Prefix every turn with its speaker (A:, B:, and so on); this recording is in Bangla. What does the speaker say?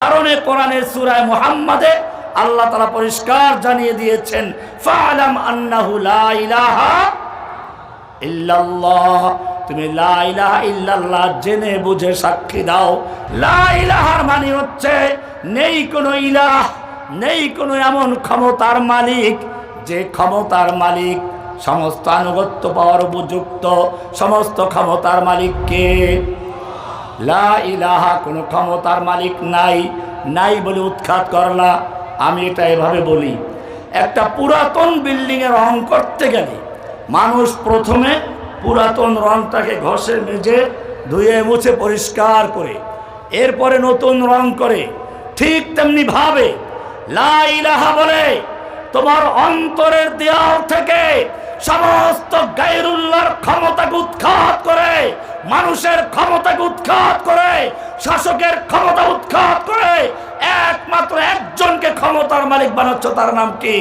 A: কারণে কোরআনের সূরা মুহাম্মাদে আল্লাহ তাআলা পরিষ্কার জানিয়ে দিয়েছেন, ফা'লাম আন্নাহু লা ইলাহা ইল্লাল্লাহ, তুমি লা ইলাহা ইল্লাল্লাহ জেনে বুঝে সাক্ষী দাও। লা ইলাহার মানে হচ্ছে নেই কোনো ইলাহ, নেই কোনো এমন ক্ষমতার মালিক যে ক্ষমতার মালিক, সমস্ত আনুগত্য পাওয়ার উপযুক্ত সমস্ত ক্ষমতার মালিক কে? লা ইলাহা, কোনো ক্ষমতার মালিক নাই। নাই বলে উৎখাত করলা। আমি এটা এভাবে বলি, একটা পুরাতন বিল্ডিংয়ের রং করতে গেলে মানুষ প্রথমে পুরাতন রংটাকে ঘষে মেজে ধুয়ে মুছে পরিষ্কার করে এরপরে নতুন রং করে। ঠিক তেমনি ভাবে লা ইলাহা বলে তোমার অন্তরের দেয়াল থেকে সমস্ত গায়রুল্লাহর ক্ষমতাকে উৎখাত করে, মানুষের ক্ষমতাকে উৎখাত করে, শাসকের ক্ষমতা উৎখাত করে একমাত্র একজনকে ক্ষমতার মালিক বানাচ্ছ, তার নাম কি?